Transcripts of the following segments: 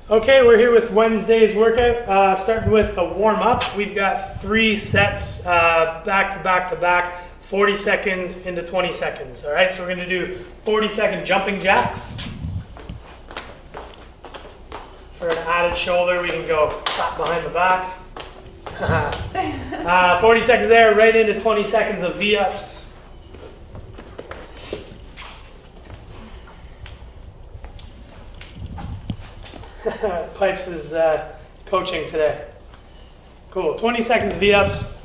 Okay, we're here with Wednesday's workout, starting with a warm-up. We've got 3 sets back to back to back, 40 seconds into 20 seconds. All right, so we're going to do 40-second jumping jacks. For an added shoulder, we can go flat behind the back. 40 seconds there, right into 20 seconds of V-ups. Pipes is coaching today. Cool. 20 seconds V-ups,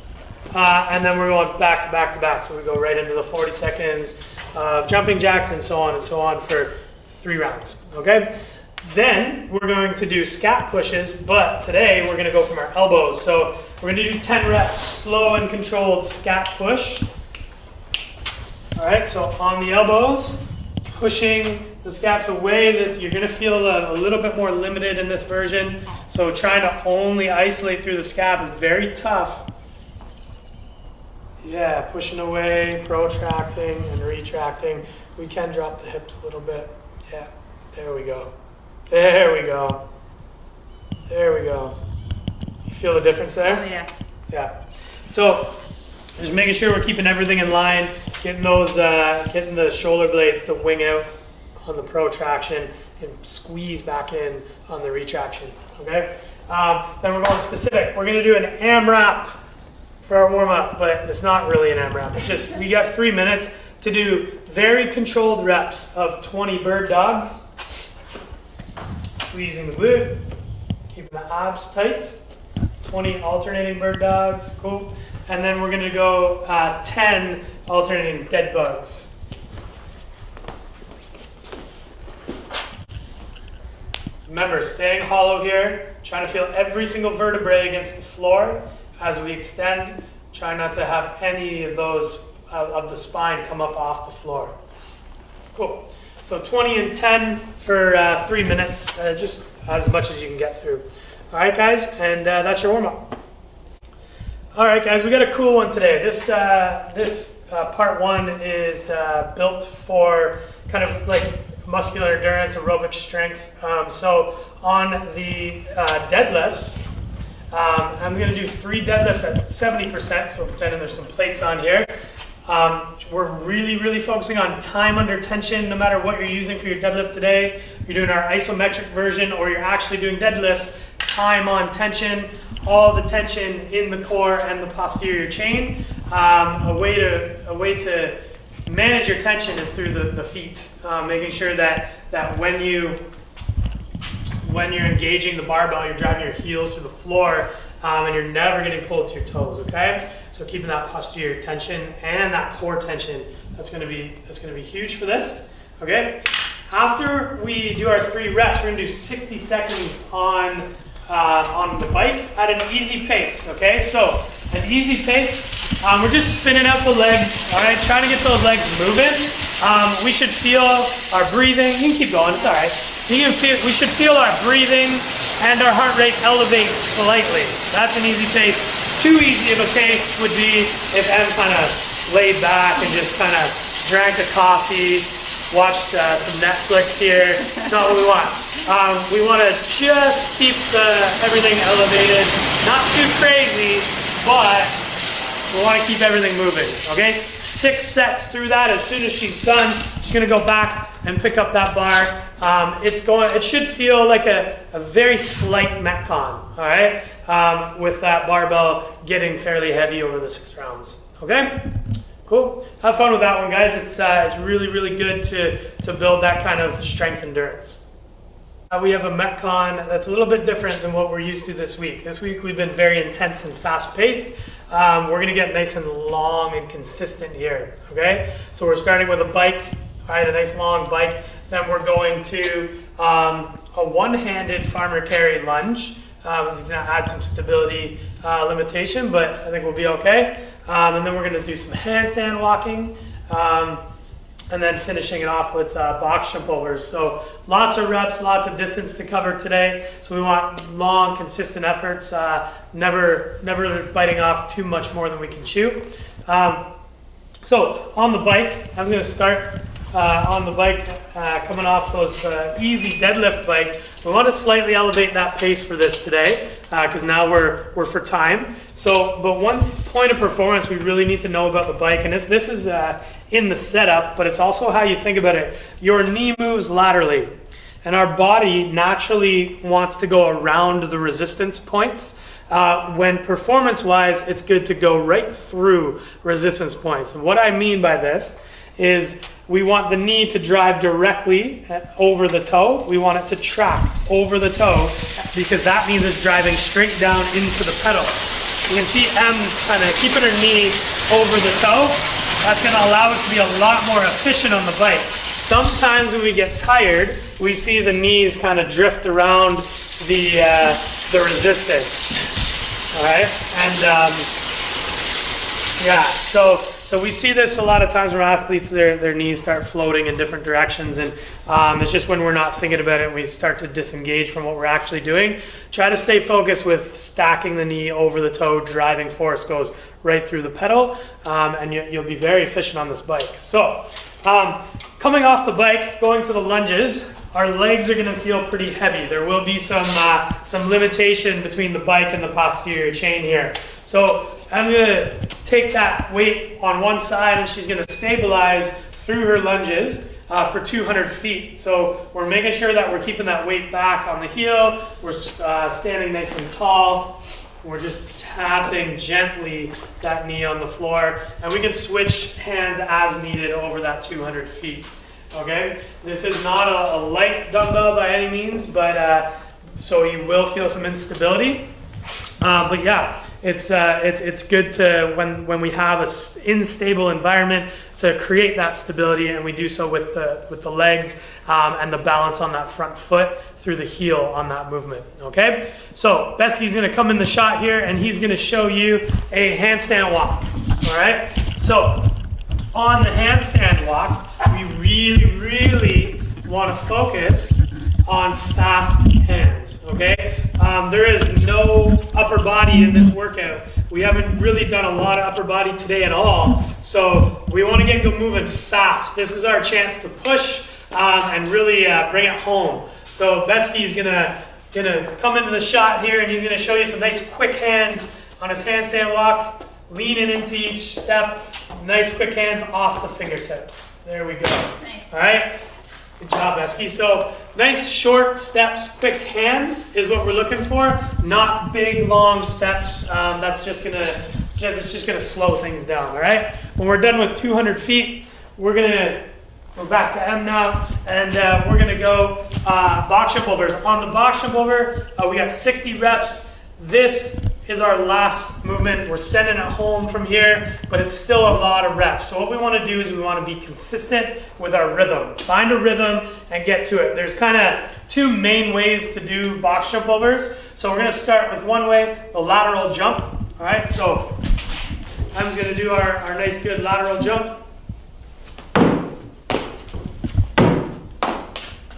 and then we're going back to back to back. So we go right into the 40 seconds of jumping jacks and so on for 3 rounds. Okay. Then we're going to do scap pushes, but today we're going to go from our elbows. So we're going to do 10 reps, slow and controlled scap push. All right. So on the elbows, pushing the scaps away. You're going to feel a little bit more limited in this version. So trying to only isolate through the scap is very tough. Yeah, pushing away, protracting and retracting. We can drop the hips a little bit. Yeah, there we go. There we go. There we go. You feel the difference there? Oh, yeah. Yeah. So just making sure we're keeping everything in line, getting those, getting the shoulder blades to wing out on the protraction and squeeze back in on the retraction. Okay. Then we're going specific. We're going to do an AMRAP for our warm up, but it's not really an AMRAP. It's just we got 3 minutes to do very controlled reps of 20 bird dogs. Squeezing the glute, keeping the abs tight. 20 alternating bird dogs. Cool. And then we're going to go 10 alternating dead bugs. Remember, staying hollow here, trying to feel every single vertebrae against the floor as we extend. Try not to have any of those of the spine come up off the floor. Cool. So 20 and 10 for 3 minutes, just as much as you can get through. All right, guys, and that's your warm-up. All right, guys, we got a cool one today. This part 1 is built for kind of like muscular endurance, aerobic strength. So on the deadlifts, I'm going to do 3 deadlifts at 70%, so pretending there's some plates on here. We're really focusing on time under tension, no matter what you're using for your deadlift today. You're doing our isometric version or you're actually doing deadlifts, time on tension, all the tension in the core and the posterior chain. A way to manage your tension is through the feet, making sure that when you're engaging the barbell, you're driving your heels through the floor, and you're never getting pulled to your toes. Okay, so keeping that posterior tension and that core tension, that's going to be huge for this. Okay, after we do our 3 reps, we're going to do 60 seconds on the bike at an easy pace. Okay, so an easy pace. We're just spinning out the legs, all right? Trying to get those legs moving. We should feel our breathing. You can keep going, it's all right. We should feel our breathing and our heart rate elevate slightly. That's an easy pace. Too easy of a pace would be if Em kind of laid back and just kind of drank a coffee, watched some Netflix here. It's not what we want. We want to just keep everything elevated. Not too crazy, but we want to keep everything moving, okay? 6 sets through that. As soon as she's done, she's going to go back and pick up that bar. It should feel like a very slight METCON, all right? With that barbell getting fairly heavy over the 6 rounds, okay? Cool. Have fun with that one, guys. It's really good to build that kind of strength endurance. We have a METCON that's a little bit different than what we're used to this week. This week we've been very intense and fast-paced. We're going to get nice and long and consistent here, okay? So we're starting with a bike, all right, a nice long bike. Then we're going to a one-handed farmer carry lunge. This is going to add some stability limitation, but I think we'll be okay. And then we're going to do some handstand walking. And then finishing it off with box jump overs. So lots of reps, lots of distance to cover today. So we want long, consistent efforts, never biting off too much more than we can chew. So on the bike, I'm going to start on the bike, coming off those easy deadlift bike. We want to slightly elevate that pace for this today, because now we're for time. So, but one point of performance we really need to know about the bike, and this is in the setup, but it's also how you think about it. Your knee moves laterally, and our body naturally wants to go around the resistance points. When performance-wise, it's good to go right through resistance points. And what I mean by this is we want the knee to drive directly over the toe. We want it to track over the toe, because that means it's driving straight down into the pedal. You can see Em's kind of keeping her knee over the toe. That's going to allow us to be a lot more efficient on the bike. Sometimes when we get tired, we see the knees kind of drift around the resistance. All right, and yeah, so we see this a lot of times where athletes, their knees start floating in different directions, and it's just when we're not thinking about it, we start to disengage from what we're actually doing. Try to stay focused with stacking the knee over the toe. Driving force goes right through the pedal, and you'll be very efficient on this bike. So coming off the bike, going to the lunges, our legs are going to feel pretty heavy. There will be some limitation between the bike and the posterior chain here. So I'm going to take that weight on one side, and she's going to stabilize through her lunges for 200 feet. So we're making sure that we're keeping that weight back on the heel. We're standing nice and tall. We're just tapping gently that knee on the floor, and we can switch hands as needed over that 200 feet. Okay, this is not a light dumbbell by any means, but so you will feel some instability. But yeah, it's good to when we have a unstable environment to create that stability, and we do so with the legs and the balance on that front foot through the heel on that movement. Okay, so Bessie's going to come in the shot here, and he's going to show you a handstand walk. All right, so on the handstand walk, we really want to focus on fast hands, okay? There is no upper body in this workout. We haven't really done a lot of upper body today at all, so we want to get moving fast. This is our chance to push and really bring it home. So Besky's gonna come into the shot here, and he's gonna show you some nice quick hands on his handstand walk, leaning into each step. Nice quick hands off the fingertips. There we go. Nice. All right. Good job, Esky. So nice short steps, quick hands is what we're looking for. Not big long steps. That's just gonna slow things down. All right. When we're done with 200 feet, we're back to M now, and we're gonna go box jump overs. On the box jump over, we got 60 reps. This is our last movement. We're sending it home from here, but it's still a lot of reps. So what we want to do is we want to be consistent with our rhythm. Find a rhythm and get to it. There's kind of two main ways to do box jump overs. So we're going to start with one way, the lateral jump. All right, so I'm going to do our nice good lateral jump.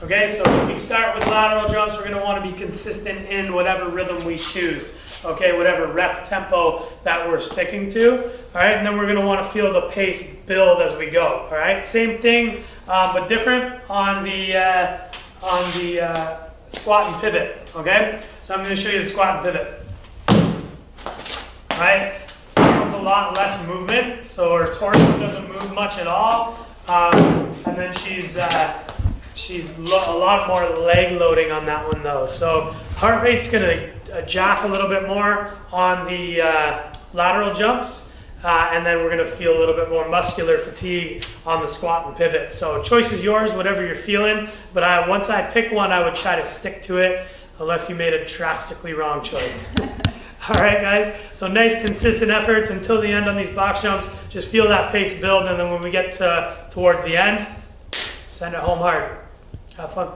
Okay, so if we start with lateral jumps, we're going to want to be consistent in whatever rhythm we choose. Okay, whatever rep tempo that we're sticking to. All right, and then we're going to want to feel the pace build as we go. All right, same thing, but different on the squat and pivot. Okay, so I'm going to show you the squat and pivot. All right, this one's a lot less movement, so her torso doesn't move much at all, and then she's a lot more leg loading on that one though. So heart rate's going to jack a little bit more on the lateral jumps, and then we're going to feel a little bit more muscular fatigue on the squat and pivot. So choice is yours, whatever you're feeling, but once I pick one, I would try to stick to it unless you made a drastically wrong choice. All right, guys, so nice consistent efforts until the end on these box jumps. Just feel that pace build, and then when we get towards the end, send it home hard. Have fun.